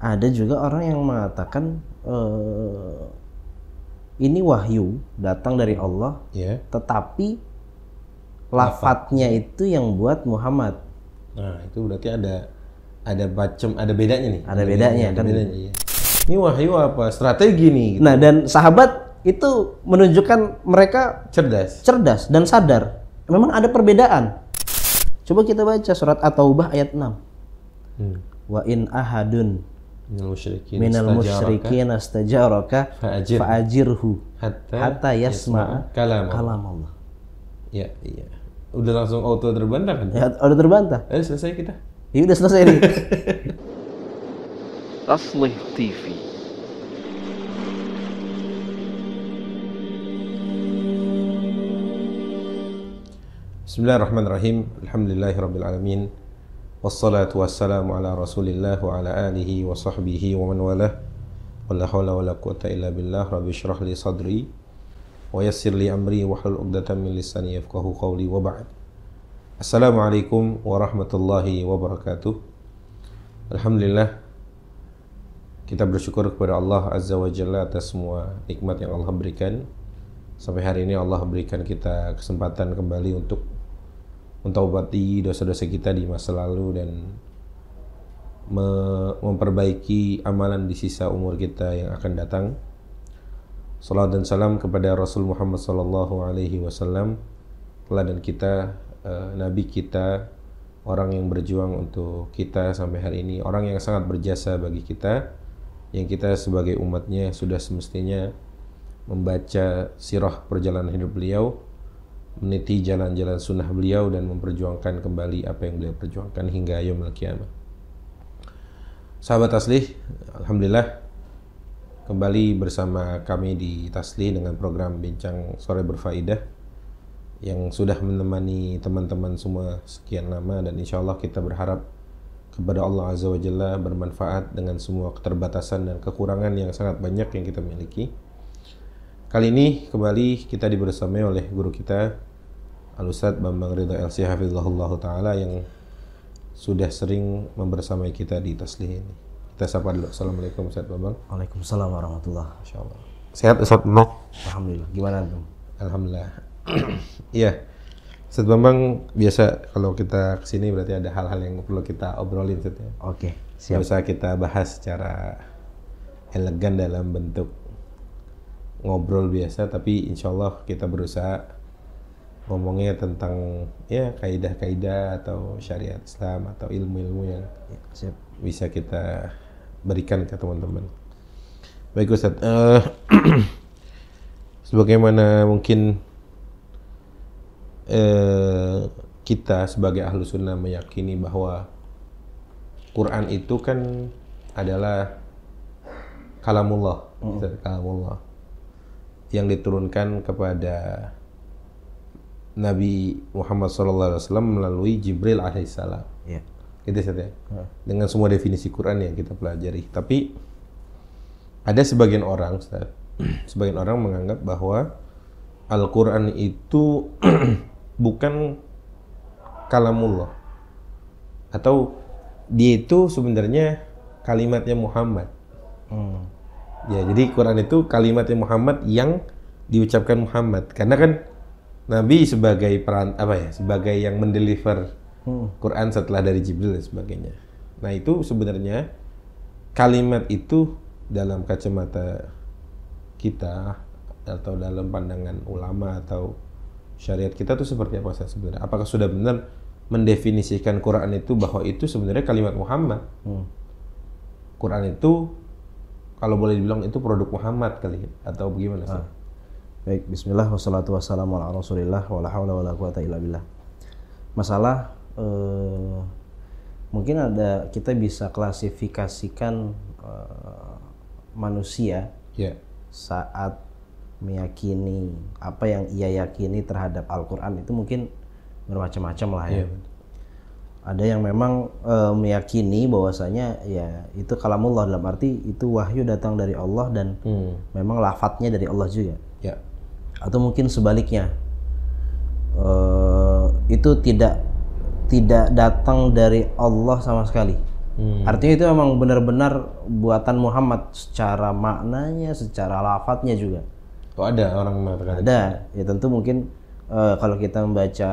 Ada juga orang yang mengatakan ini wahyu datang dari Allah, tetapi lafadznya itu yang buat Muhammad. Nah, itu berarti ada bedanya nih. Ada bedanya kan. Iya. Ini wahyu apa? Strategi nih. Gitu. Nah, dan sahabat itu menunjukkan mereka cerdas dan sadar. Memang ada perbedaan. Coba kita baca surat At-Taubah ayat 6. Wa in ahadun minal musyrikin astajaraka fa'ajirhu hatta yasma'a kalam Allah. Ya, iya. Udah langsung auto terbantah kan? Ya, udah terbantah. Selesai kita. Ya udah selesai nih. Taslih TV. Bismillahirrahmanirrahim. Alhamdulillahirabbil alamin. Wassalatu wassalamu ala Rasulillah wa ala alihi wa sahbihi wa man walah. Wala haula wala quwata illa billah. Rabbi shrah li sadri wa yassir li amri wa hlul 'uqdatam min lisani yafqahu qawli wa ba'd. Assalamualaikum warahmatullahi wabarakatuh. Alhamdulillah, kita bersyukur kepada Allah Azza wa Jalla atas semua nikmat yang Allah berikan. Sampai hari ini Allah berikan kita kesempatan kembali untuk mentaubati dosa-dosa kita di masa lalu dan memperbaiki amalan di sisa umur kita yang akan datang. Salawat dan salam kepada Rasul Muhammad sallallahu alaihi wasallam, teladan kita, nabi kita, orang yang berjuang untuk kita sampai hari ini, orang yang sangat berjasa bagi kita, yang kita sebagai umatnya sudah semestinya membaca sirah perjalanan hidup beliau, meniti jalan-jalan sunnah beliau dan memperjuangkan kembali apa yang beliau perjuangkan hingga yaumul qiyamah. Sahabat Taslih, alhamdulillah kembali bersama kami di Taslih dengan program Bincang Sore Berfaedah yang sudah menemani teman-teman semua sekian lama, dan insya Allah kita berharap kepada Allah Azza wa Jalla bermanfaat dengan semua keterbatasan dan kekurangan yang sangat banyak yang kita miliki. Kali ini kembali kita dibersamai oleh guru kita Al-Ustadz Bambang Ridha LC Hafizahullah Ta'ala yang sudah sering membersamai kita di Taslih ini. Kita sapa dulu. Assalamualaikum Ustadz Bambang. Waalaikumsalam warahmatullahi. Insyaallah. Sehat Ustadz Bambang? Alhamdulillah. Gimana tuh? Alhamdulillah. Iya. Ustadz Bambang, biasa kalau kita kesini berarti ada hal-hal yang perlu kita obrolin Ustadz ya. Oke, siap. Bisa kita bahas secara elegan dalam bentuk ngobrol biasa, tapi insya Allah kita berusaha ngomongnya tentang ya kaidah-kaidah atau syariat Islam atau ilmu-ilmu yang bisa kita berikan ke teman-teman. Baik Ustaz, sebagaimana mungkin kita sebagai ahlu sunnah meyakini bahwa Quran itu kan adalah kalamullah, kalamullah yang diturunkan kepada Nabi Muhammad SAW melalui Jibril alaihissalam. Ya. Gitu saja. Dengan semua definisi Quran yang kita pelajari. Tapi ada sebagian orang, Ustaz, sebagian orang menganggap bahwa Al-Quran itu bukan kalamullah, atau dia itu sebenarnya kalimatnya Muhammad. Ya, jadi Quran itu kalimatnya Muhammad yang diucapkan Muhammad. Karena kan Nabi sebagai sebagai yang mendeliver Quran setelah dari Jibril dan sebagainya. Nah, itu sebenarnya kalimat itu dalam kacamata kita atau dalam pandangan ulama atau syariat kita tuh seperti apa sebenarnya? Apakah sudah benar mendefinisikan Quran itu bahwa itu sebenarnya kalimat Muhammad? Quran itu kalau boleh dibilang itu produk Muhammad kali, atau bagaimana sih? Baik, bismillah wassalatu wassalamu ala Rasulillah wala haula wala quwata illa billah. Masalah mungkin kita bisa klasifikasikan manusia saat meyakini apa yang ia yakini terhadap Al-Quran itu mungkin bermacam-macam lah ya. Ada yang memang meyakini bahwasanya ya itu kalamullah, dalam arti itu wahyu datang dari Allah dan memang lafadznya dari Allah juga. Ya. Atau mungkin sebaliknya, itu tidak datang dari Allah sama sekali. Artinya itu memang benar-benar buatan Muhammad secara maknanya, secara lafadznya juga. Oh, ada orang mengatakan ada. Ya tentu mungkin kalau kita membaca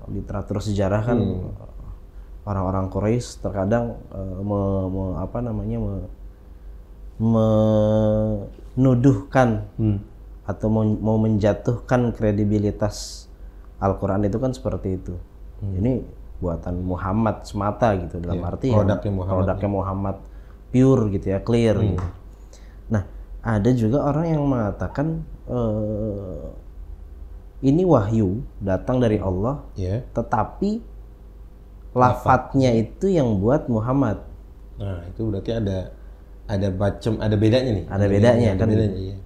literatur sejarah kan orang-orang Quraisy terkadang menuduhkan atau mau menjatuhkan kredibilitas Al-Quran itu kan seperti itu. Ini buatan Muhammad semata gitu, dalam arti produknya Muhammad pure gitu ya, clear gitu. Nah, ada juga orang yang mengatakan ini wahyu datang dari Allah, tetapi lafadznya itu yang buat Muhammad. Nah, itu berarti ada bedanya nih. Ada bedanya kan. Iya.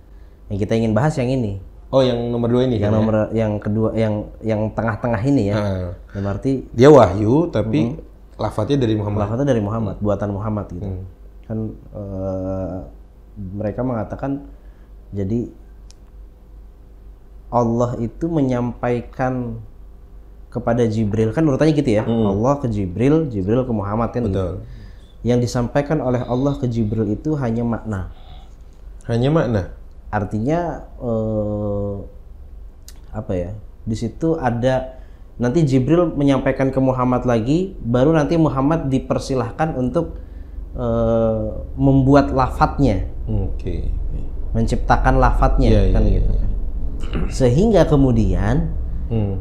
Yang kita ingin bahas yang ini. Oh, yang nomor 2 ini yang kan? Yang kedua, yang tengah-tengah ini ya. Dalam arti dia wahyu tapi lafadznya dari Muhammad. Lafadznya dari Muhammad, buatan Muhammad gitu. Kan mereka mengatakan jadi Allah itu menyampaikan kepada Jibril, kan urutannya gitu ya. Allah ke Jibril, Jibril ke Muhammad kan. Betul. Gitu. Yang disampaikan oleh Allah ke Jibril itu hanya makna. Hanya makna. Artinya di situ ada nanti Jibril menyampaikan ke Muhammad lagi, baru nanti Muhammad dipersilahkan untuk membuat lafadznya. Menciptakan lafadznya gitu. Sehingga kemudian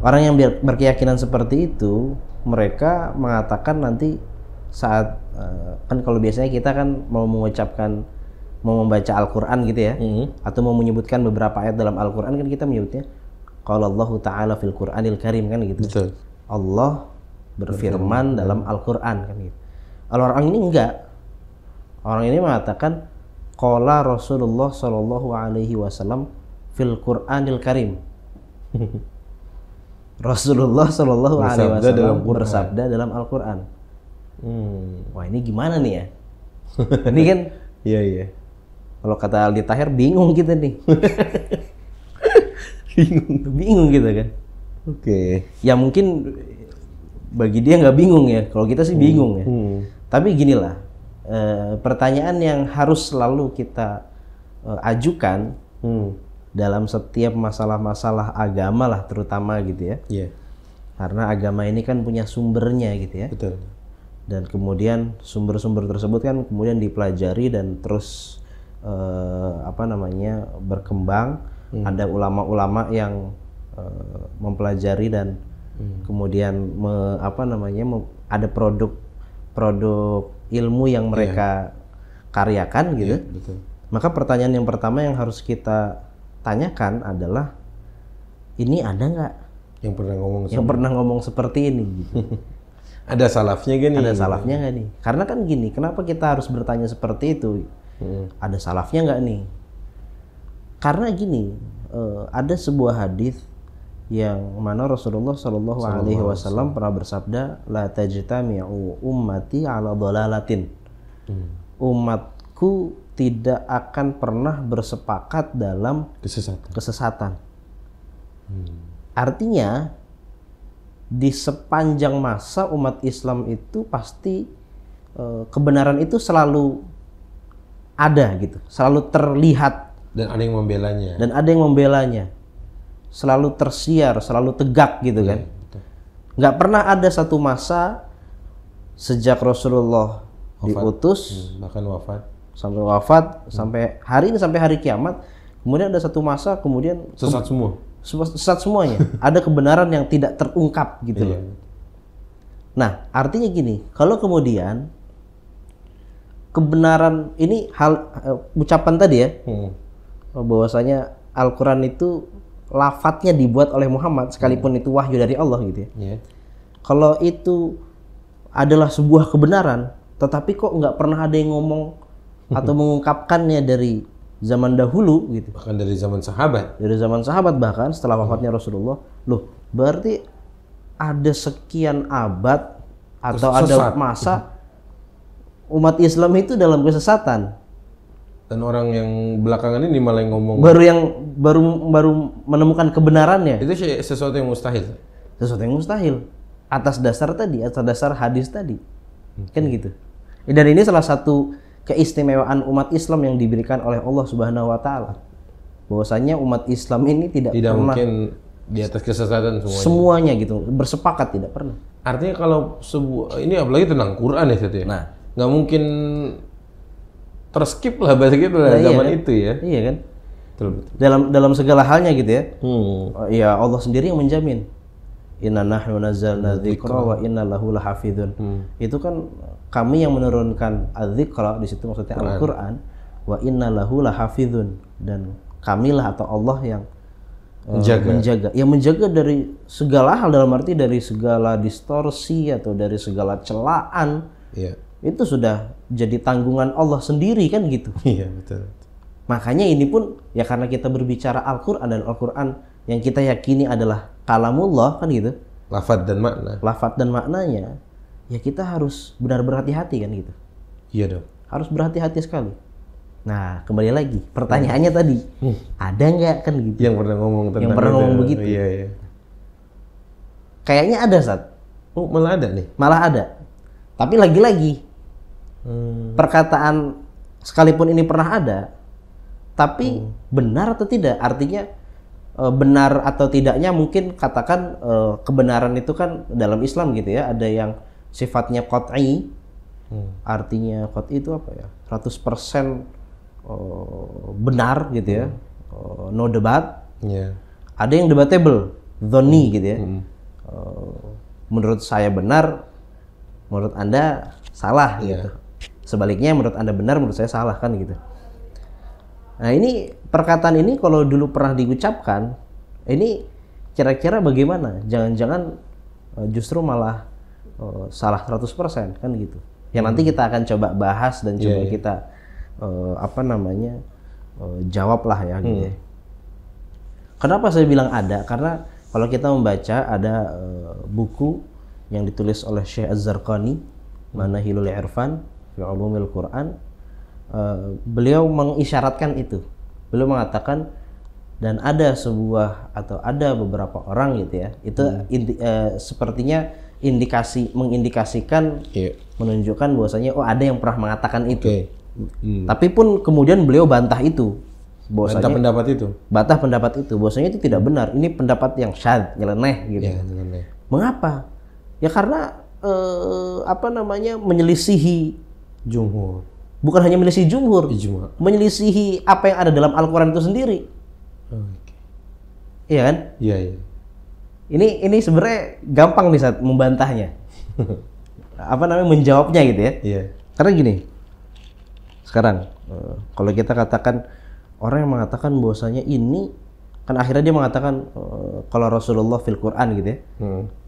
orang yang berkeyakinan seperti itu, mereka mengatakan nanti saat kan kalau biasanya kita kan mau membaca Al-Quran gitu ya, atau mau menyebutkan beberapa ayat dalam Al-Quran kan kita menyebutnya qala Allahu ta'ala fil Qur'anil Karim kan gitu. Betul. Allah berfirman dalam Al-Quran kan gitu. Orang ini enggak. Orang ini mengatakan qala Rasulullah sallallahu alaihi wasallam fil Qur'anil Karim. Rasulullah sallallahu alaihi wasallam bersabda dalam Al-Quran. Wah, ini gimana nih ya? Ini kan iya. Kalau kata Aldi Tahir, bingung kita nih. bingung gitu kan. Ya mungkin bagi dia nggak bingung ya. Kalau kita sih bingung ya. Tapi ginilah, pertanyaan yang harus selalu kita ajukan dalam setiap masalah-masalah agama lah, terutama gitu ya. Karena agama ini kan punya sumbernya gitu ya. Betul. Dan kemudian sumber-sumber tersebut kan kemudian dipelajari dan terus berkembang. Ada ulama-ulama yang mempelajari dan kemudian ada produk ilmu yang mereka karyakan gitu. Betul. Maka pertanyaan yang pertama yang harus kita tanyakan adalah, ini ada nggak yang pernah ngomong seperti ini gitu. Ada salafnya gak nih? Ada salafnya nggak nih? Karena kan gini, kenapa kita harus bertanya seperti itu? Ada salafnya nggak nih? Karena gini, ada sebuah hadis yang mana Rasulullah Shallallahu Alaihi Wasallam pernah bersabda, la tajtami'u ummati ala dhalalatin. Umatku tidak akan pernah bersepakat dalam kesesatan. Artinya di sepanjang masa umat Islam itu pasti kebenaran itu selalu ada gitu, selalu terlihat dan ada yang membelanya, selalu tersiar, selalu tegak gitu kan. Nggak pernah ada satu masa sejak Rasulullah diutus bahkan wafat sampai hari ini, sampai hari kiamat, kemudian ada satu masa kemudian sesat semuanya. Ada kebenaran yang tidak terungkap gitu loh. Nah, artinya gini, kalau kemudian kebenaran ini ucapan tadi ya, bahwasanya Al-Quran itu lafadznya dibuat oleh Muhammad sekalipun itu wahyu dari Allah gitu ya. Kalau itu adalah sebuah kebenaran, tetapi kok nggak pernah ada yang ngomong atau mengungkapkannya dari zaman dahulu gitu. Bahkan dari zaman sahabat. Dari zaman sahabat bahkan setelah wafatnya Rasulullah. Loh, berarti ada sekian abad atau ada masa umat Islam itu dalam kesesatan. Dan orang yang belakangan ini malah yang ngomong baru menemukan kebenarannya. Itu sesuatu yang mustahil. Sesuatu yang mustahil. Atas dasar hadis tadi. Kan gitu. Dan ini salah satu keistimewaan umat Islam yang diberikan oleh Allah Subhanahu wa taala. Bahwasanya umat Islam ini tidak pernah mungkin di atas kesesatan semuanya gitu, bersepakat tidak pernah. Artinya kalau ini apalagi tentang Quran ya, Ustaz ya. Nah, nggak mungkin terskip lah bahasa gitu lah zaman kan? itu ya. Iya kan? Betul. Dalam segala halnya gitu ya. Ya Allah sendiri yang menjamin. Inna nahnu nazzalna dzikra wa inna lahu lahafizun. Itu kan kami yang menurunkan adzikra, di situ maksudnya Al-Qur'an, wa inna lahu lahafizun, dan kamilah atau Allah yang menjaga. Yang menjaga dari segala hal, dalam arti dari segala distorsi atau dari segala celaan. Iya. Itu sudah jadi tanggungan Allah sendiri kan gitu. Iya, betul. Makanya ini pun ya karena kita berbicara Al-Qur'an, dan Al-Qur'an yang kita yakini adalah kalamullah kan gitu. Lafaz dan makna. Lafaz dan maknanya, ya kita harus benar berhati-hati kan gitu. Iya dong. Harus berhati-hati sekali. Nah, kembali lagi pertanyaannya tadi, ada nggak kan gitu? Yang pernah ngomong tentang yang pernah ngomong begitu. Iya, iya. Kayaknya ada, Sat. Oh, malah ada nih. Malah ada. Tapi lagi-lagi perkataan sekalipun ini pernah ada, tapi benar atau tidak? Artinya benar atau tidaknya mungkin katakan kebenaran itu kan dalam Islam gitu ya, ada yang sifatnya qat'i. Artinya qat'i itu apa ya? 100% benar gitu ya. No debat. Yeah. Ada yang debatable, dhonni gitu ya. Menurut saya benar, menurut Anda salah gitu. Sebaliknya menurut Anda benar, menurut saya salah kan gitu. Nah, ini perkataan ini kalau dulu pernah diucapkan, ini kira-kira bagaimana? Jangan-jangan justru malah salah 100% kan gitu. Yang nanti kita akan coba bahas dan coba kita jawab lah ya gitu ya. Kenapa saya bilang ada? Karena kalau kita membaca ada buku yang ditulis oleh Syekh Az-Zarqani, Manahilul Irfan fi Ulumil Quran. Beliau mengisyaratkan itu. Beliau mengatakan, dan ada sebuah atau ada beberapa orang gitu ya, itu sepertinya mengindikasikan, menunjukkan bahwasanya ada yang pernah mengatakan itu. Tapi pun kemudian beliau bantah itu, bahwasanya bantah pendapat itu, bahwasanya itu tidak benar. Ini pendapat yang syadz, nyeleneh gitu. Nyeleneh. Mengapa? Ya karena menyelisihi jumhur. Bukan hanya menyelisihi jumhur, menyelisihi apa yang ada dalam Al-Quran itu sendiri. Iya kan? Iya. Ini sebenarnya gampang nih saat membantahnya. Menjawabnya gitu ya. Iya. Karena gini, sekarang kalau kita katakan orang yang mengatakan bahwasanya ini kan akhirnya dia mengatakan kalau Rasulullah fil Quran gitu ya.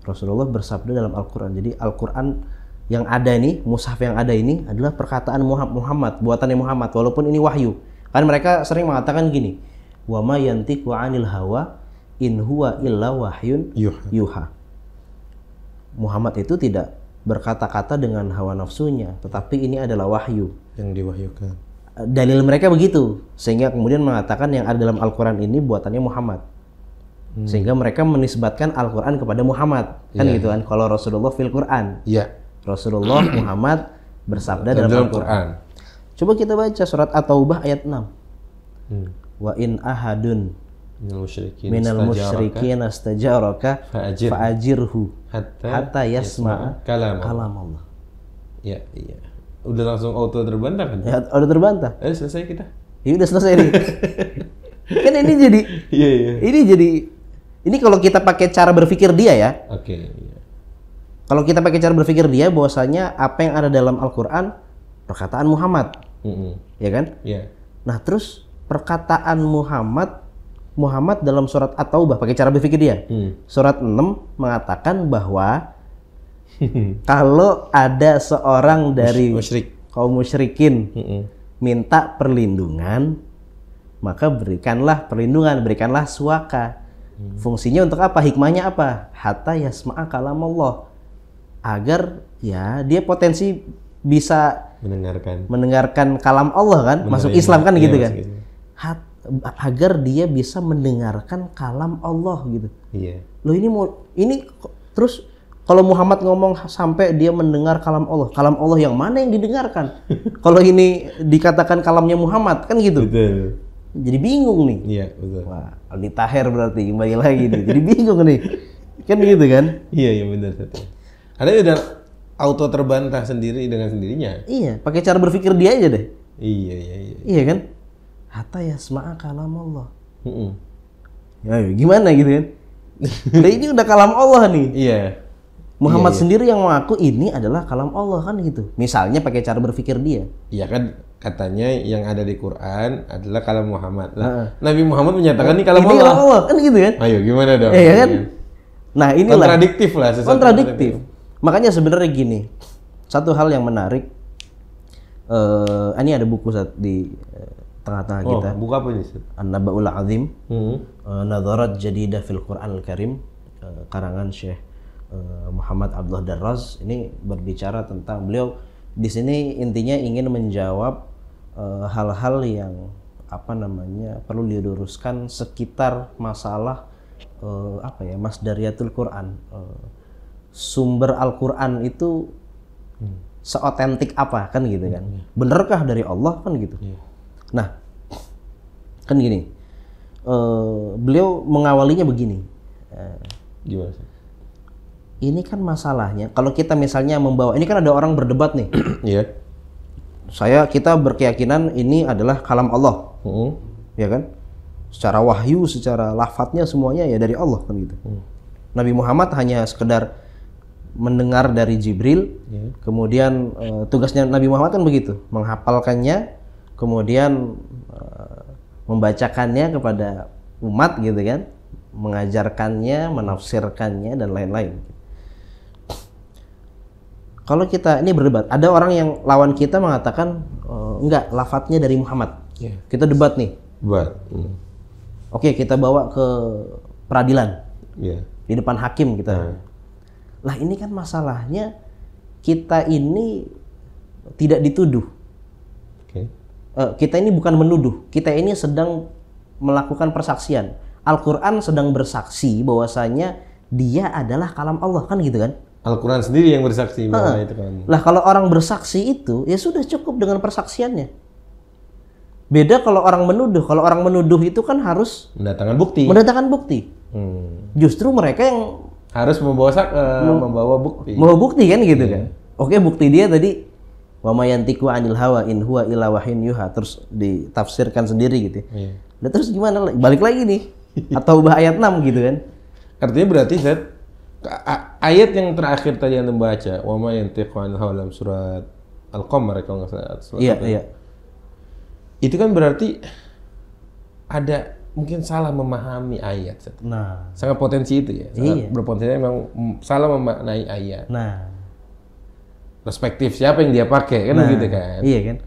Rasulullah bersabda dalam Al-Quran. Jadi Al-Quran yang ada ini, mushaf yang ada ini adalah perkataan Muhammad, buatannya Muhammad, walaupun ini wahyu. Kan mereka sering mengatakan gini, wa ma yantiqu 'anil hawa in huwa illa wahyun yuha. Muhammad itu tidak berkata-kata dengan hawa nafsunya, tetapi ini adalah wahyu yang diwahyukan. Dalil mereka begitu, sehingga kemudian mengatakan yang ada dalam Al-Quran ini buatannya Muhammad. Sehingga mereka menisbatkan Al-Quran kepada Muhammad, kan gitu kan. Kalau Rasulullah fil Quran, Rasulullah Muhammad bersabda dalam Al-Quran. Coba kita baca surat At-Taubah ayat 6. Wa in ahadun minal musyrikin astajaraka fa'ajirhu hatta yasma'a kalam Allah. Iya. Udah langsung auto terbantah kan? Ya, udah terbantah. Selesai kita. Iya, udah selesai nih. Kan ini jadi ini kalau kita pakai cara berpikir dia ya. Kalau kita pakai cara berpikir dia, bahwasanya apa yang ada dalam Al-Quran perkataan Muhammad, ya kan? Nah, terus perkataan Muhammad dalam surat At-Taubah pakai cara berpikir dia. Surat 6 mengatakan bahwa kalau ada seorang dari kaum musyrikin minta perlindungan, maka berikanlah perlindungan, berikanlah suaka. Fungsinya untuk apa? Hikmahnya apa? Hatta yasma'a kalam Allah. Agar ya dia potensi bisa mendengarkan kalam Allah kan, masuk Islam kan gitu kan. Agar dia bisa mendengarkan kalam Allah gitu. Loh ini terus Kalau Muhammad ngomong sampai dia mendengar kalam Allah yang mana yang didengarkan? Kalau ini dikatakan kalamnya Muhammad, kan gitu. Betul. Jadi bingung nih. Iya, betul. Wah, Aldi Taher berarti kembali lagi nih. Jadi bingung nih. Kan gitu kan? Iya benar. Ada udah auto terbantah sendiri dengan sendirinya. Iya, pakai cara berpikir dia aja deh. Iya. Iya kan? Hatta yasma'a kalam Allah. Ya, gimana gitu kan? Nah, ini udah kalam Allah nih. Iya. Muhammad sendiri yang mengaku ini adalah kalam Allah kan gitu. Misalnya pakai cara berpikir dia. Iya kan katanya yang ada di Quran adalah kalam Muhammad. Nah, Nabi Muhammad menyatakan ini kalam ini Allah. kalam Allah kan gitu kan? Ayo gimana dong? Iya kan? Nah, inilah kontradiktif lah sesuatu. Kontradiktif. Makanya sebenarnya gini. Satu hal yang menarik ini ada buku di tengah-tengah kita. Buku apa ini? An-Naba'ul Azim. Nadharat Jadidah fil Quran Al-Karim, karangan Syekh Muhammad Abdullah Darraz. Ini berbicara tentang beliau di sini intinya ingin menjawab hal-hal yang perlu diluruskan sekitar masalah masdariyatul Quran. Sumber Al-Quran itu seotentik apa kan gitu kan? Benerkah dari Allah kan gitu? Nah, kan gini. Beliau mengawalinya begini. Gimana sih? Ini kan masalahnya, kalau kita misalnya membawa, ini kan ada orang berdebat nih. Iya. Kita berkeyakinan ini adalah kalam Allah, ya kan? Secara wahyu, secara lafadznya semuanya ya dari Allah kan gitu. Nabi Muhammad hanya sekedar mendengar dari Jibril, kemudian tugasnya Nabi Muhammad kan begitu, menghafalkannya, kemudian membacakannya kepada umat gitu kan, mengajarkannya, menafsirkannya dan lain-lain. Kalau kita ini berdebat, ada orang yang lawan kita mengatakan enggak, lafadznya dari Muhammad. Kita debat nih. Oke, kita bawa ke peradilan. Di depan hakim kita. Lah ini kan masalahnya kita ini tidak dituduh. Kita ini bukan menuduh, kita ini sedang melakukan persaksian. Al-Quran sedang bersaksi bahwasanya dia adalah kalam Allah kan gitu kan? Al-Quran sendiri yang bersaksi bahwa itu kalam. Lah kalau orang bersaksi itu ya sudah cukup dengan persaksiannya. Beda kalau orang menuduh. Kalau orang menuduh itu kan harus mendatangkan bukti. Justru mereka yang harus membawa bukti. Membawa bukti kan gitu kan? Oke, bukti dia tadi wa ma yantiqu 'anil hawa in huwa illa wahyun yuha, terus ditafsirkan sendiri gitu. Nah, terus gimana? Balik lagi nih. Atau ayat 6 gitu kan. Artinya berarti ayat yang terakhir tadi yang membaca wa ma yantiqu 'anil hawa dalam surat Al-Qamar kalau nggak salah. Iya. Itu kan berarti ada mungkin salah memahami ayat. Nah, sangat potensi itu ya. Sangat berpotensi memang salah memaknai ayat. Nah, perspektif siapa yang dia pakai kan begitu kan? Iya kan?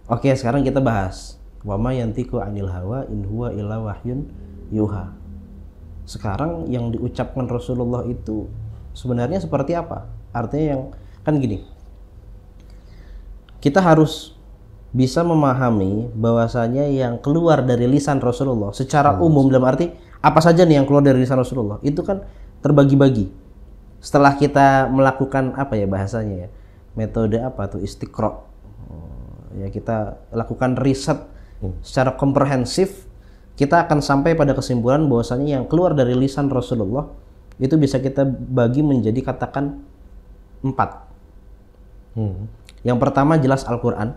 Oke, sekarang kita bahas wa ma yantiqu 'anil hawa in huwa illa wahyun yuha. Sekarang yang diucapkan Rasulullah itu sebenarnya seperti apa? Artinya yang kan gini. Kita harus bisa memahami bahwasanya yang keluar dari lisan Rasulullah secara umum, dalam arti apa saja nih yang keluar dari lisan Rasulullah itu kan terbagi-bagi. Setelah kita melakukan bahasanya ya, metode istiqra, ya kita lakukan riset secara komprehensif, kita akan sampai pada kesimpulan bahwasanya yang keluar dari lisan Rasulullah itu bisa kita bagi menjadi katakan 4. Yang pertama jelas Al-Quran.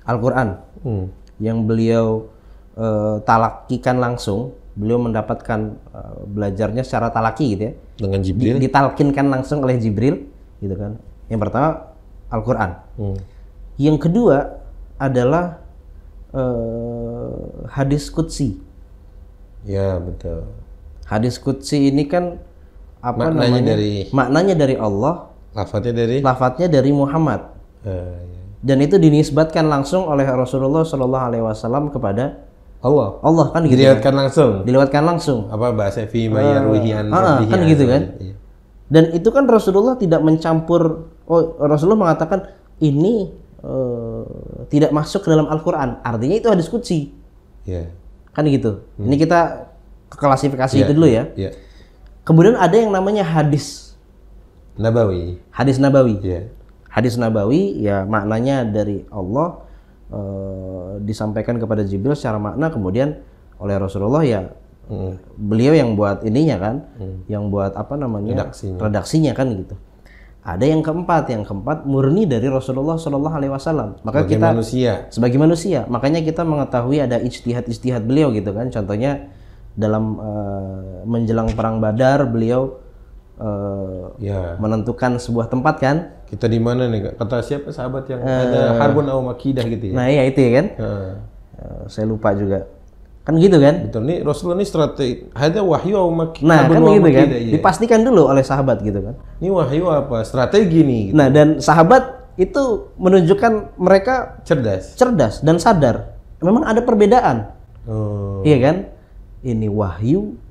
Al-Quran yang beliau talakikan langsung, beliau mendapatkan belajarnya secara talaki gitu ya, dengan Jibril, ditalkinkan langsung oleh Jibril gitu kan. Yang pertama Al-Quran. Yang kedua adalah hadis qudsi. Ya betul. Hadis qudsi ini kan maknanya dari Allah, lafadznya dari Muhammad. Dan itu dinisbatkan langsung oleh Rasulullah Shallallahu Alaihi Wasallam kepada Allah kan gitu. Dilewatkan langsung. Apa bahasa fi ma yarwihi an kan gitu kan. Dan itu kan Rasulullah tidak mencampur. Rasulullah mengatakan ini tidak masuk ke dalam Al-Quran. Artinya itu hadis qudsi. Kan gitu. Ini kita klasifikasi itu dulu ya. Kemudian ada yang namanya hadis Nabawi. Hadis Nabawi. Iya. Hadis Nabawi ya maknanya dari Allah disampaikan kepada Jibril secara makna, kemudian oleh Rasulullah ya beliau yang buat ininya kan, yang buat apa namanya redaksinya kan gitu. Ada yang keempat murni dari Rasulullah Shallallahu Alaihi Wasallam. Maka sebagai kita sebagai manusia, makanya kita mengetahui ada ijtihad beliau gitu kan. Contohnya dalam menjelang perang Badar beliau menentukan sebuah tempat kan. Kita di mana nih? Kata siapa sahabat yang ada Harbun au Makidah gitu ya? Nah iya itu ya kan. Saya lupa juga. Kan gitu kan? Betul, nih Rasulullah ini strategi. Ada wahyu au Makidah. Nah kan gitu kan. Iya. Dipastikan dulu oleh sahabat gitu kan. Ini wahyu apa? Strategi nih. Gitu. Nah dan sahabat itu menunjukkan mereka cerdas dan sadar. Memang ada perbedaan. Iya kan? Ini wahyu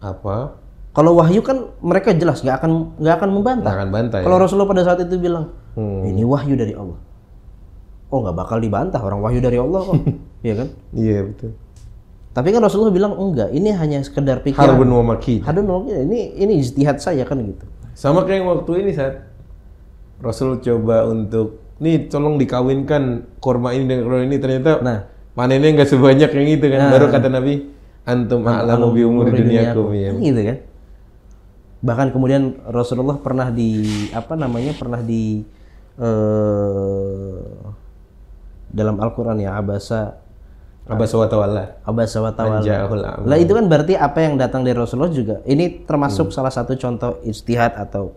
apa? Kalau wahyu kan mereka jelas nggak akan membantah. Nggak akan bantah. Kalau Rasulullah pada saat itu bilang ini wahyu dari Allah, oh nggak bakal dibantah, orang wahyu dari Allah kok, iya kan? Iya betul. Tapi kan Rasulullah bilang enggak, ini hanya sekedar pikiran. Harbun wa Makidah. Ini ijtihad saya kan gitu. Sama kayak waktu ini saat Rasul coba untuk tolong dikawinkan korma ini dengan korma ini, ternyata panennya nggak sebanyak yang itu kan. Baru kata Nabi, antum a'lamu bi umuri dunyakum ya. Gitu kan. Bahkan kemudian Rasulullah pernah dalam Al-Qur'an ya abasa wa tawalla. Lah itu kan berarti apa yang datang dari Rasulullah juga. Ini termasuk salah satu contoh ijtihad atau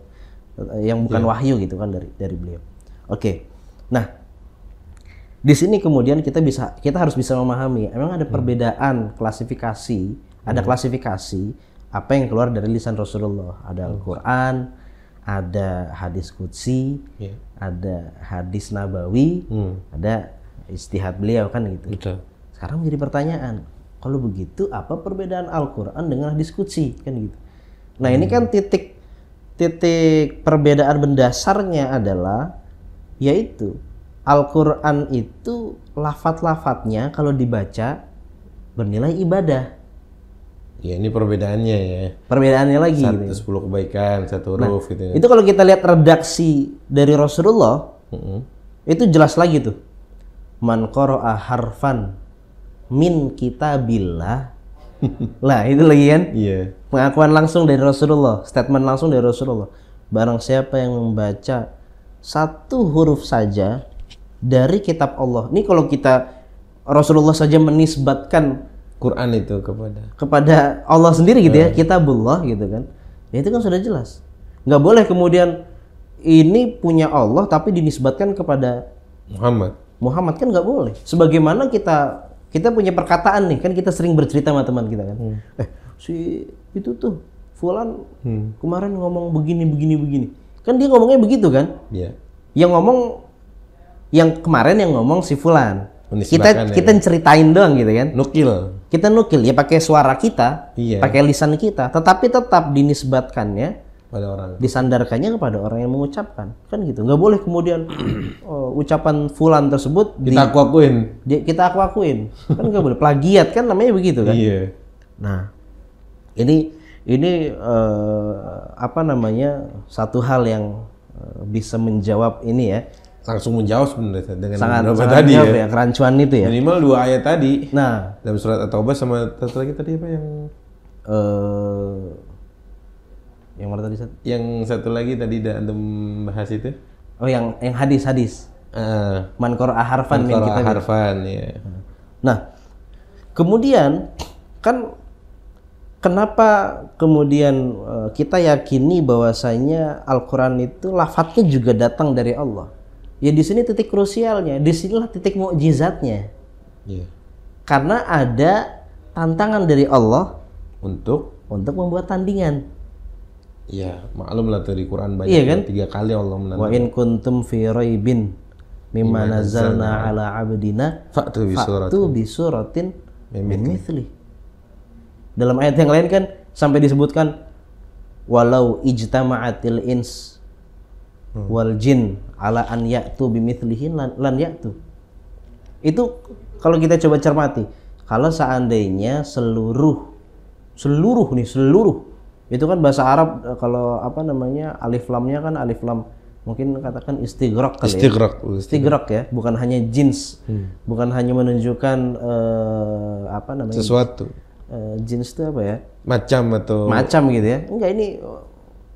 yang bukan wahyu gitu kan dari beliau. Oke. Nah, di sini kemudian kita harus bisa memahami memang ada perbedaan klasifikasi, ada klasifikasi apa yang keluar dari lisan Rasulullah. Ada Al-Quran, ada hadis qudsi, ada hadis nabawi, ada ijtihad beliau kan gitu. Betul. Sekarang menjadi pertanyaan, kalau begitu apa perbedaan Al-Quran dengan hadis qudsi kan gitu. Nah ini kan titik perbedaan mendasarnya adalah yaitu Al-Quran itu lafadz-lafadznya kalau dibaca bernilai ibadah. Ya ini perbedaannya ya. Perbedaannya lagi. 10 kebaikan, 1 huruf gitu. Itu kalau kita lihat redaksi dari Rasulullah, itu jelas lagi tuh. Man qara'a harfan min kitabillah. Lah itu lagi kan? Iya. Pengakuan langsung dari Rasulullah, statement langsung dari Rasulullah. Barang siapa yang membaca 1 huruf saja dari kitab Allah. Ini kalau Rasulullah saja menisbatkan Quran itu kepada Allah sendiri gitu ya, kitabullah gitu kan. Ya itu kan sudah jelas. Nggak boleh kemudian ini punya Allah tapi dinisbatkan kepada Muhammad kan nggak boleh. Sebagaimana kita punya perkataan nih, kan kita sering bercerita sama teman kita kan. Si itu tuh fulan kemarin ngomong begini. Kan dia ngomongnya begitu kan? Iya. Yang kemarin yang ngomong si fulan. Kita ceritain doang gitu kan. Kita nukil ya pakai suara kita, pakai lisan kita, tetapi tetap dinisbatkannya pada orang, disandarkannya kepada orang yang mengucapkan, kan gitu. Nggak boleh kemudian ucapan fulan tersebut kita aku akuin, kan nggak boleh. Plagiat kan namanya begitu kan. Iya. Nah, ini satu hal yang bisa menjawab ini ya. Langsung menjawab sebenarnya dengan sangat tadi ya kerancuan itu ya. Minimal 2 ayat tadi. Nah, dalam surat At-Taubah sama satu lagi tadi apa yang mana tadi? Yang satu lagi tadi antum bahas itu. Oh, yang hadis. Man qara'a harfan min kitab. Ya. Nah, kemudian kan kenapa kemudian kita yakini bahwasanya Al-Qur'an itu lafadznya juga datang dari Allah? Ya di sini titik krusialnya, disinilah titik mukjizatnya. Karena ada tantangan dari Allah untuk membuat tandingan. Iya, maklum lah tuh di Quran banyak kan? 3 kali Allah menantang. Wa in kuntum fi raibin mimma nazzalna ala abdina fa'tu bi suratin min mithli. Dalam ayat yang lain kan sampai disebutkan walau ijtama'atil ins wal jin ala an ya'tu bimithlihi lan ya'tu. Itu kalau kita coba cermati, kalau seandainya seluruh Itu kan bahasa Arab kalau apa namanya alif lamnya kan alif lam mungkin katakan istighraq kali Istighraq. ya. Istighraq ya, bukan hanya jins, bukan hanya menunjukkan apa namanya Sesuatu. Jins itu apa ya? Macam gitu ya. Enggak, ini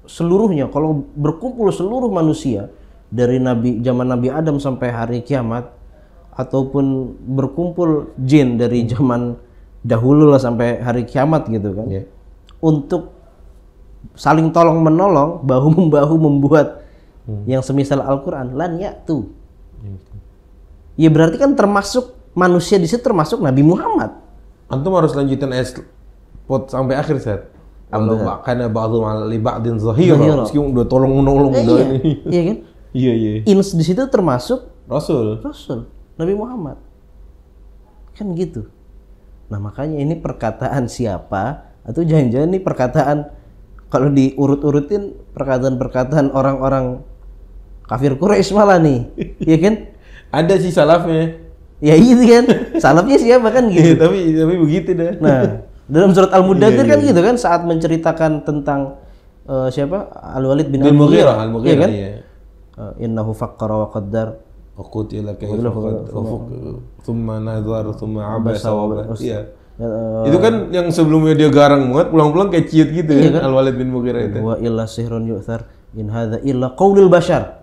seluruhnya. Kalau berkumpul seluruh manusia dari zaman Nabi Adam sampai hari kiamat, ataupun berkumpul jin dari zaman dahulu lah sampai hari kiamat gitu kan, untuk saling tolong menolong, bahu membahu membuat yang semisal Al-Quran, lan ya'tu. Ya berarti kan termasuk manusia di situ, termasuk Nabi Muhammad. Antum harus lanjutin ayat sampai akhir Ustaz. Allah kana ba'dhum 'ala li ba'din zahira. Meskipun udah tolong menolong ini. Iya kan? Iya. Ins di situ termasuk Rasul Nabi Muhammad. Kan gitu. Nah, makanya ini perkataan siapa atau jangan-jangan ini perkataan kalau diurut-urutin perkataan-perkataan orang-orang kafir Quraisy malah nih. Iya kan? Ada sih salafnya. Ya itu kan. Salafnya siapa kan gitu. tapi begitu dah. Nah, dalam surat Al-Mudaththir kan gitu kan saat menceritakan tentang siapa? Al-Walid bin Al-Mughirah. Iya kan? Innahu faqqara wa qaddar. Qutila kaifa thumma nadhar thumma abasa wa iya. Itu kan yang sebelumnya dia garang banget, pulang-pulang kayak ciut gitu ya, Al-Walid bin Mughirah itu. Wa illa sihrun yu'thar in hadza illa qaulul bashar.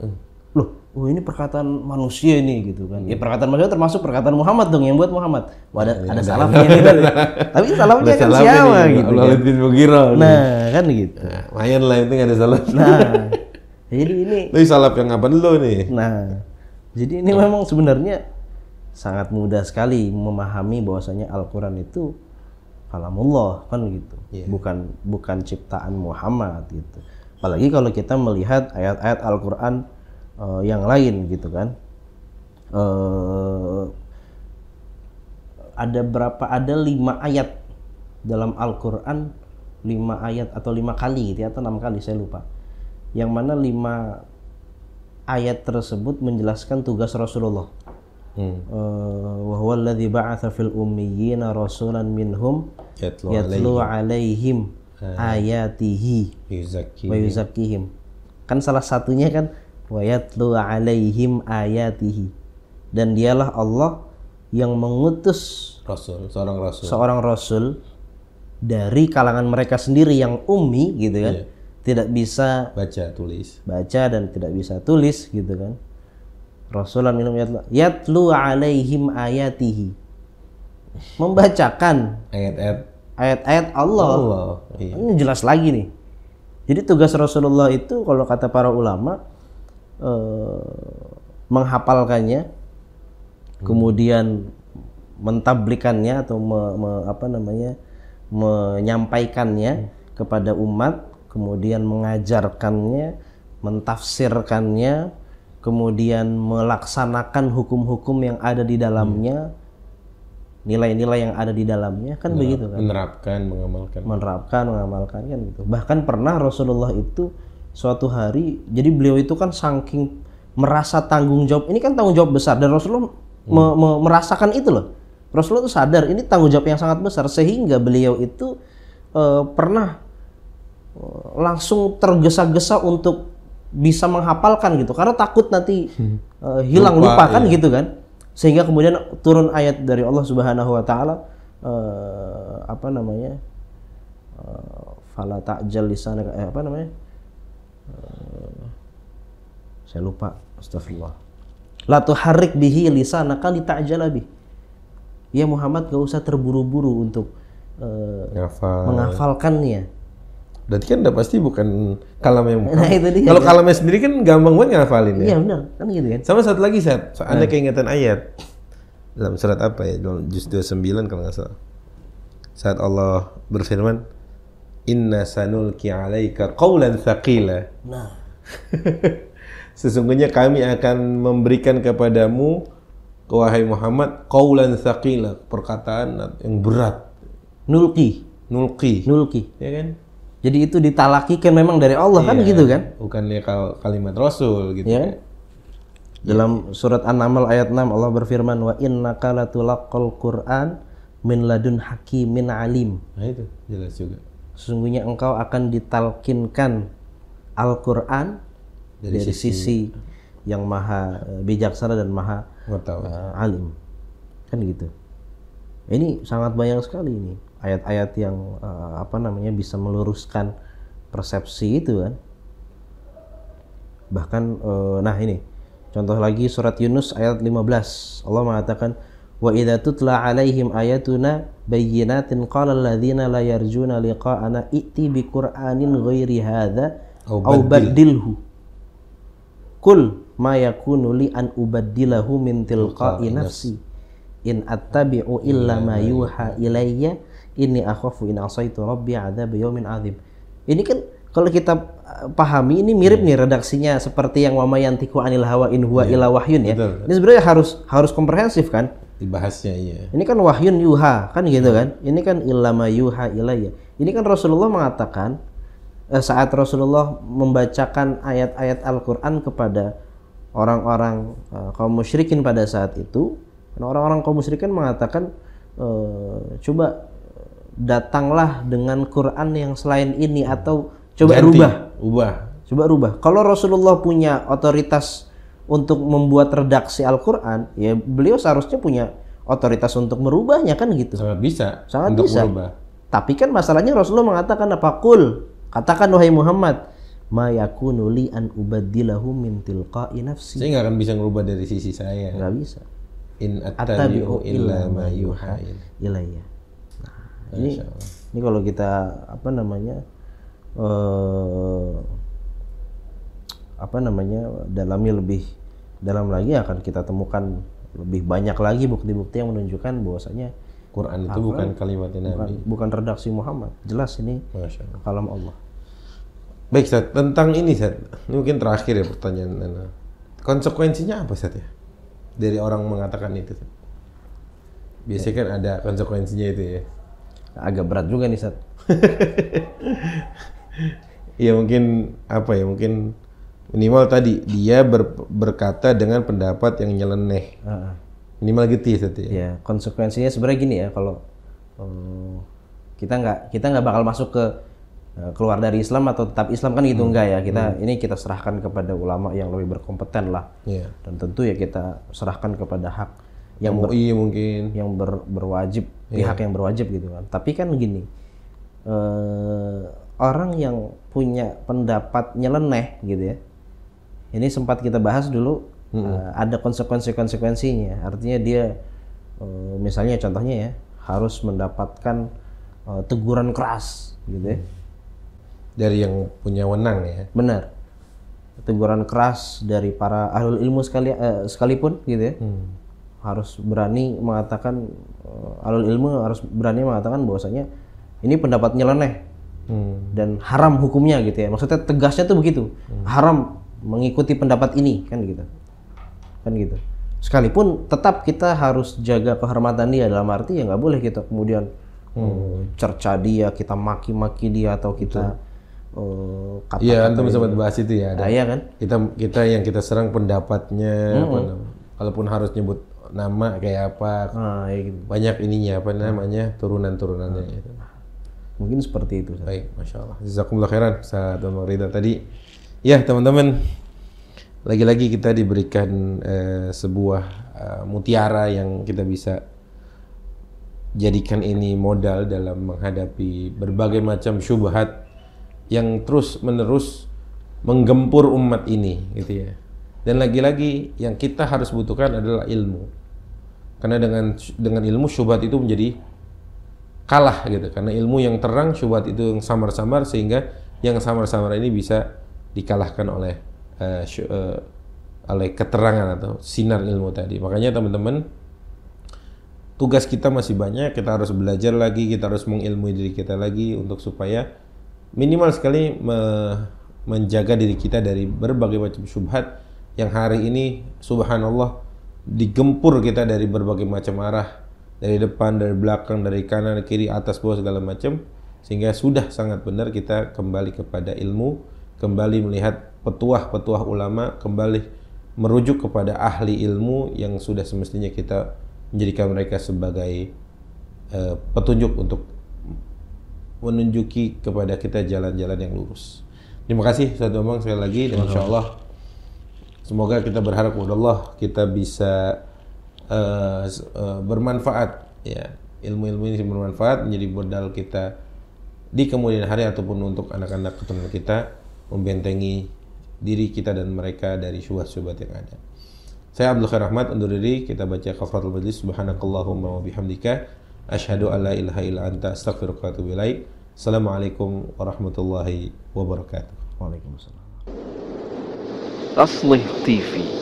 Loh, ini perkataan manusia ini gitu kan. Ya perkataan manusia termasuk perkataan Muhammad dong, yang buat Muhammad. Wah, ada salafnya nih. Tapi salafnya kan siapa gitu. Al-Walid bin Mughirah. Nah, kan gitu. Lumayan lah itu enggak ada salaf. Nah, jadi ini salaf yang apa dulu nih? Nah, jadi ini memang sebenarnya sangat mudah sekali memahami bahwasanya Al-Quran itu kalamullah kan gitu, bukan ciptaan Muhammad gitu. Apalagi kalau kita melihat ayat-ayat Al-Quran yang lain gitu kan, ada 5 ayat dalam Al-Quran, 5 ayat atau 5 kali gitu ya, atau 6 kali saya lupa, yang mana 5 ayat tersebut menjelaskan tugas Rasulullah. Wa huwa alladzi ba'atsa fil ummiyina rasulan minhum yatlu 'alaihim ayatihi wa yuzakkihim. Kan salah satunya kan wa yatlu 'alaihim ayatihi. Dan dialah Allah yang mengutus seorang rasul dari kalangan mereka sendiri yang ummi gitu kan. Tidak bisa baca dan tidak bisa tulis gitu kan. Rasulan minhum yatlu 'alaihim ayatihi, membacakan ayat-ayat Allah. Ini jelas lagi nih. Jadi tugas Rasulullah itu kalau kata para ulama menghafalkannya, kemudian mentablikannya atau menyampaikannya kepada umat, kemudian mengajarkannya, mentafsirkannya, kemudian melaksanakan hukum-hukum yang ada di dalamnya, nilai-nilai yang ada di dalamnya, kan begitu kan? Menerapkan, mengamalkan kan gitu. Bahkan pernah Rasulullah itu suatu hari, jadi beliau itu kan saking merasa tanggung jawab, ini kan tanggung jawab besar, dan Rasulullah merasakan itu loh. Rasulullah itu sadar ini tanggung jawab yang sangat besar, sehingga beliau itu pernah langsung tergesa-gesa untuk bisa menghafalkan gitu, karena takut nanti hilang lupa kan gitu kan, sehingga kemudian turun ayat dari Allah Subhanahu Wa Taala fala ta'jal lisanaka saya lupa, astagfirullah, la tuharrik bihi lisanaka lita'jala bih. Ya Muhammad, gak usah terburu-buru untuk menghafalkannya. Berarti kan udah pasti bukan kalamnya Muhammad. Nah, itu dia. Kalau kalamnya sendiri kan gampang banget ngafalin ya. Iya benar, kan gitu kan. Sama satu lagi Anda keingetan ayat dalam surat apa ya? Dalam juz 29 kalau nggak salah. Saat Allah berfirman, "Inna sanulqi 'alaika qawlan tsaqila." Nah, sesungguhnya kami akan memberikan kepadamu, wahai Muhammad, qawlan tsaqila, perkataan yang berat. Nulqi, ya kan? Jadi itu ditalakikan memang dari Allah kan gitu kan? Bukannya kalimat Rasul gitu. Ya. Dalam surat An-Naml ayat 6 Allah berfirman, wa innaka latulaqqal Qur'an min ladun hakimin alim. Nah itu jelas juga. sesungguhnya engkau akan ditalkinkan Al-Qur'an dari sisi yang maha bijaksana dan maha alim. Kan gitu. Ini sangat banyak sekali ini ayat-ayat yang bisa meluruskan persepsi itu kan. Bahkan nah ini contoh lagi surat Yunus ayat 15. Allah mengatakan wa idza tutla alaihim ayatuna bayyinatin qala alladzina la yarjuna liqa'ana i'ti bi qur'anin ghairi hadza aw baddilhu qul ma yakunu li an ubaddilahu min tilqa'i nafsi in attabi'u illa ma yuha ilayya inni akhafu in asaitu rabbi adzab yaumin adzim. Ini kan kalau kita pahami ini mirip nih redaksinya seperti yang wa mayantiqu anil hawa in huwa illa wahyun ya. Betul. Ini sebenarnya harus komprehensif kan dibahasnya. Ini kan wahyun yuha kan gitu kan. Ini kan illa ma yuha ilayya. Ini kan Rasulullah mengatakan saat Rasulullah membacakan ayat-ayat Al-Qur'an kepada orang-orang kaum musyrikin pada saat itu, orang-orang kaum musyrikin mengatakan coba datanglah dengan Quran yang selain ini atau coba Coba rubah. Kalau Rasulullah punya otoritas untuk membuat redaksi Al-Qur'an, ya beliau seharusnya punya otoritas untuk merubahnya kan gitu. Sangat bisa. Merubah. Tapi kan masalahnya Rasulullah mengatakan apa? Qul, katakan wahai Muhammad, ma yakunu li an ubaddilahu min tilqa'i nafsi. Saya nggak akan bisa merubah dari sisi saya. Nggak bisa. In attabi'u illa ma yuha ilayya. Nah, ini kalau kita dalami lebih dalam lagi akan kita temukan lebih banyak lagi bukti-bukti yang menunjukkan bahwasanya Quran itu bukan kalimat Nabi, bukan redaksi Muhammad. Jelas ini kalam Allah. Baik, Ustaz, tentang ini, Ustaz. Ini mungkin terakhir ya pertanyaan. Konsekuensinya apa, Ustaz ya? Dari orang mengatakan itu, Ustaz. Biasanya kan ada konsekuensinya itu ya. Agak berat juga nih, Ustaz. Ya mungkin mungkin minimal tadi dia berkata dengan pendapat yang nyeleneh. Minimal gitu ya, Ustaz ya. Ya, konsekuensinya sebenarnya gini ya, kalau kita nggak bakal masuk ke keluar dari Islam atau tetap Islam kan gitu, enggak ya. Ini kita serahkan kepada ulama yang lebih berkompeten lah. Dan tentu ya kita serahkan kepada hak yang mungkin yang berwajib, pihak yang berwajib gitu kan. Tapi kan gini, orang yang punya pendapat nyeleneh gitu ya, ini sempat kita bahas dulu, ada konsekuensinya. Artinya dia misalnya contohnya ya harus mendapatkan teguran keras gitu ya dari yang punya wewenang ya. Benar, teguran keras dari para ahlul ilmu sekalipun gitu ya. Harus berani mengatakan, ahlul ilmu harus berani mengatakan bahwasanya ini pendapat nyeleneh dan haram hukumnya gitu ya. Maksudnya tegasnya tuh begitu, haram mengikuti pendapat ini kan gitu. Sekalipun tetap kita harus jaga kehormatan dia, dalam arti ya nggak boleh kita kemudian cerca dia, kita maki-maki dia atau kita iya, antum sempat bahas itu ya. Iya kan? Kita yang kita serang pendapatnya, walaupun harus nyebut nama kayak apa, ya gitu. Banyak ininya turunan-turunannya. Gitu. Mungkin seperti itu. Baik, masya Allah. Jazakumullah khairan, Ustaz Ridha tadi. Ya teman-teman, lagi-lagi kita diberikan sebuah mutiara yang kita bisa jadikan ini modal dalam menghadapi berbagai macam syubhat yang terus-menerus menggempur umat ini, gitu ya. Dan lagi-lagi yang kita harus butuhkan adalah ilmu. Karena dengan ilmu syubhat itu menjadi kalah gitu. Karena ilmu yang terang, syubhat itu yang samar-samar, sehingga yang samar-samar ini bisa dikalahkan oleh keterangan atau sinar ilmu tadi. Makanya teman-teman, tugas kita masih banyak. Kita harus belajar lagi, kita harus mengilmui diri kita lagi untuk supaya minimal sekali menjaga diri kita dari berbagai macam syubhat yang hari ini subhanallah digempur kita dari berbagai macam arah, dari depan, dari belakang, dari kanan, kiri, atas, bawah, segala macam, sehingga sudah sangat benar kita kembali kepada ilmu, kembali melihat petuah-petuah ulama, kembali merujuk kepada ahli ilmu yang sudah semestinya kita menjadikan mereka sebagai petunjuk untuk menunjuki kepada kita jalan-jalan yang lurus. Terima kasih Ustaz Bambang sekali lagi, dan insyaallah semoga kita berharap kepada Allah kita bisa bermanfaat, ya, ilmu-ilmu ini bermanfaat menjadi modal kita di kemudian hari ataupun untuk anak-anak keturunan kita, membentengi diri kita dan mereka dari syubhat-syubhat yang ada. Saya Abdul Khair Ahmad undur diri. Kita baca kafaratul majlis. Subhanakallahumma wa bihamdika asyhadu an la ilaha illa anta astaghfiruka wa atubu ilaik. Assalamualaikum warahmatullahi wabarakatuh. Waalaikumsalam. Taslih TV.